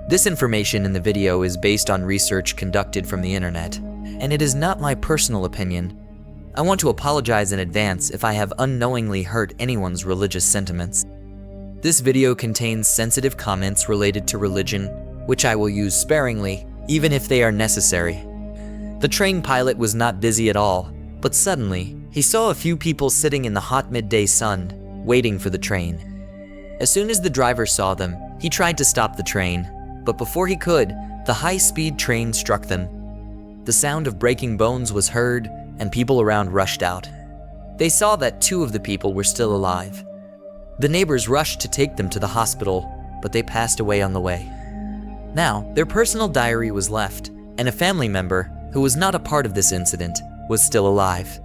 This information in the video is based on research conducted from the internet, and it is not my personal opinion. I want to apologize in advance if I have unknowingly hurt anyone's religious sentiments. This video contains sensitive comments related to religion, which I will use sparingly, even if they are necessary. The train pilot was not busy at all, but suddenly, he saw a few people sitting in the hot midday sun, waiting for the train. As soon as the driver saw them, he tried to stop the train, but before he could, the high-speed train struck them. The sound of breaking bones was heard, and people around rushed out. They saw that 2 of the people were still alive. The neighbors rushed to take them to the hospital, but they passed away on the way. Now, their personal diary was left, and a family member, who was not a part of this incident, was still alive.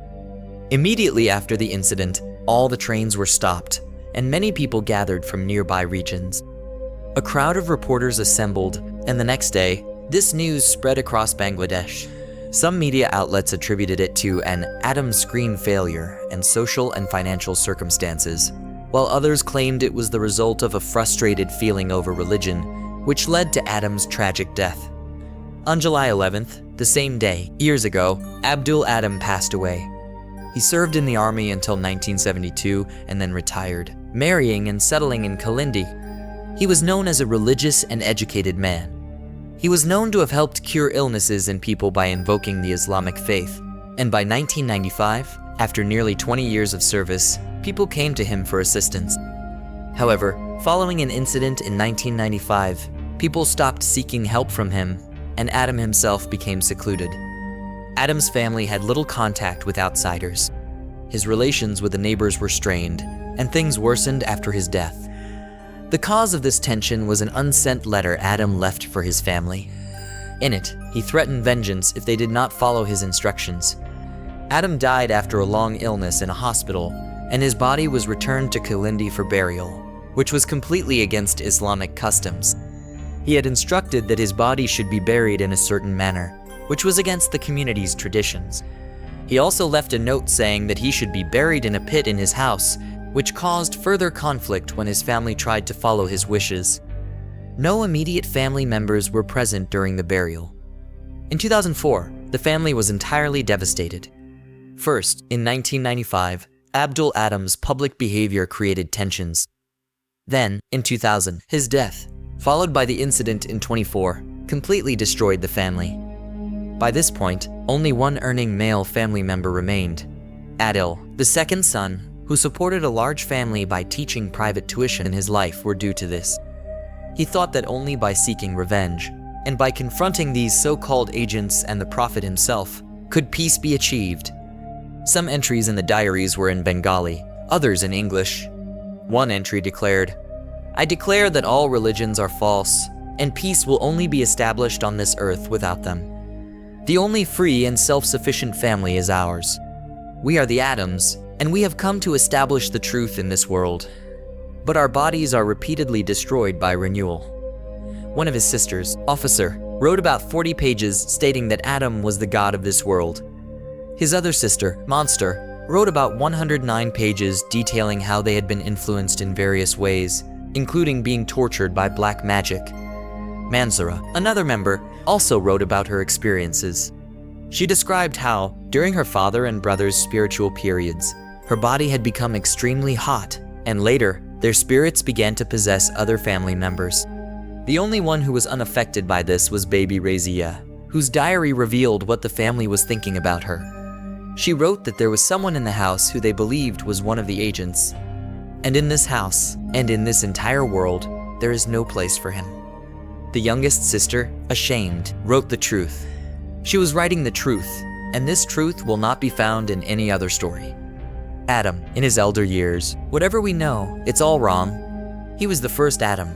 Immediately after the incident, all the trains were stopped, and many people gathered from nearby regions. A crowd of reporters assembled, and the next day, this news spread across Bangladesh. Some media outlets attributed it to an Aadam screen failure and social and financial circumstances, while others claimed it was the result of a frustrated feeling over religion, which led to Aadam's tragic death. On July 11th, the same day, years ago, Abdul Aadam passed away. He served in the army until 1972 and then retired, marrying and settling in Kalindi. He was known as a religious and educated man. He was known to have helped cure illnesses in people by invoking the Islamic faith, and by 1995, after nearly 20 years of service, people came to him for assistance. However, following an incident in 1995, people stopped seeking help from him, and Aadam himself became secluded. Aadam's family had little contact with outsiders. His relations with the neighbors were strained, and things worsened after his death. The cause of this tension was an unsent letter Aadam left for his family. In it, he threatened vengeance if they did not follow his instructions. Aadam died after a long illness in a hospital, and his body was returned to Kalindi for burial, which was completely against Islamic customs. He had instructed that his body should be buried in a certain manner, which was against the community's traditions. He also left a note saying that he should be buried in a pit in his house, which caused further conflict when his family tried to follow his wishes. No immediate family members were present during the burial. In 2004, the family was entirely devastated. First, in 1995, Abdul Aadam's public behavior created tensions. Then, in 2000, his death, followed by the incident in 2024, completely destroyed the family. By this point, only one earning male family member remained, Adil, the second son, who supported a large family by teaching private tuition in his life, were due to this. He thought that only by seeking revenge, and by confronting these so-called agents and the Prophet himself, could peace be achieved. Some entries in the diaries were in Bengali, others in English. One entry declared, "I declare that all religions are false, and peace will only be established on this earth without them. The only free and self-sufficient family is ours. We are the Aadams, and we have come to establish the truth in this world. But our bodies are repeatedly destroyed by renewal." One of his sisters, Officer, wrote about 40 pages stating that Aadam was the god of this world. His other sister, Monster, wrote about 109 pages detailing how they had been influenced in various ways, including being tortured by black magic. Mansura, another member, also wrote about her experiences. She described how, during her father and brother's spiritual periods, her body had become extremely hot, and later, their spirits began to possess other family members. The only one who was unaffected by this was baby Razia, whose diary revealed what the family was thinking about her. She wrote that there was someone in the house who they believed was one of the agents. And in this house, and in this entire world, there is no place for him. The youngest sister, ashamed, wrote the truth. She was writing the truth, and this truth will not be found in any other story. Aadam, in his elder years, whatever we know, it's all wrong. He was the first Aadam.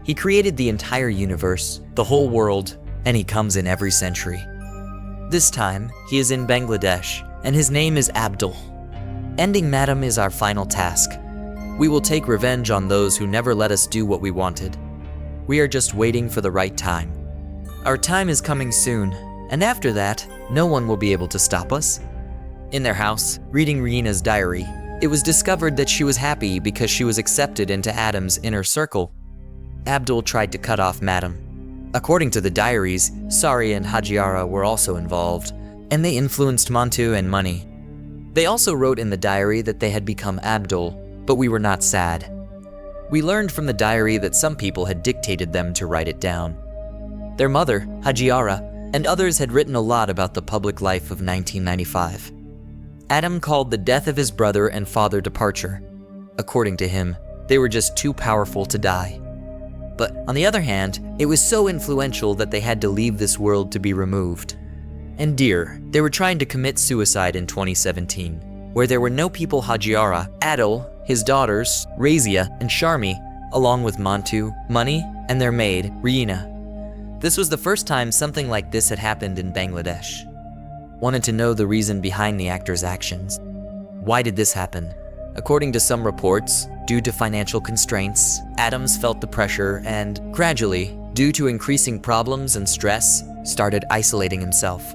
He created the entire universe, the whole world, and he comes in every century. This time, he is in Bangladesh, and his name is Abdul. Ending Madam is our final task. We will take revenge on those who never let us do what we wanted. We are just waiting for the right time. Our time is coming soon, and after that, no one will be able to stop us. In their house, reading Reena's diary, it was discovered that she was happy because she was accepted into Aadam's inner circle. Abdul tried to cut off Madam. According to the diaries, Sari and Hajiara were also involved, and they influenced Mantu and Money. They also wrote in the diary that they had become Abdul, but we were not sad. We learned from the diary that some people had dictated them to write it down. Their mother, Hajiara, and others had written a lot about the public life of 1995. Aadam called the death of his brother and father departure. According to him, they were just too powerful to die. But on the other hand, it was so influential that they had to leave this world to be removed. And dear, they were trying to commit suicide in 2017, where there were no people Hajiara, Adil, his daughters, Razia, and Sharmi, along with Mantu, Money, and their maid, Reena. This was the first time something like this had happened in Bangladesh. Wanted to know the reason behind the actor's actions. Why did this happen? According to some reports, due to financial constraints, Adams felt the pressure and, gradually, due to increasing problems and stress, started isolating himself.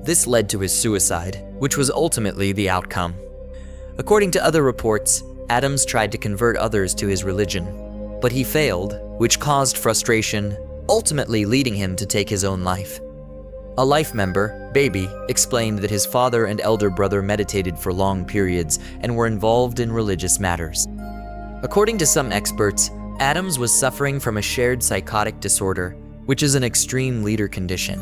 This led to his suicide, which was ultimately the outcome. According to other reports, Adams tried to convert others to his religion, but he failed, which caused frustration, ultimately leading him to take his own life. A life member, Baby, explained that his father and elder brother meditated for long periods and were involved in religious matters. According to some experts, Adams was suffering from a shared psychotic disorder, which is an extreme leader condition.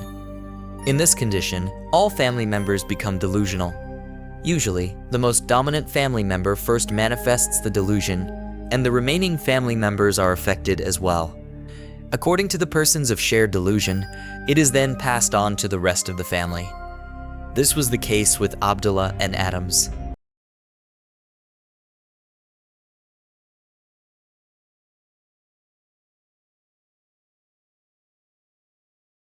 In this condition, all family members become delusional. Usually, the most dominant family member first manifests the delusion, and the remaining family members are affected as well. According to the persons of shared delusion, it is then passed on to the rest of the family. This was the case with Abdullah and Adams.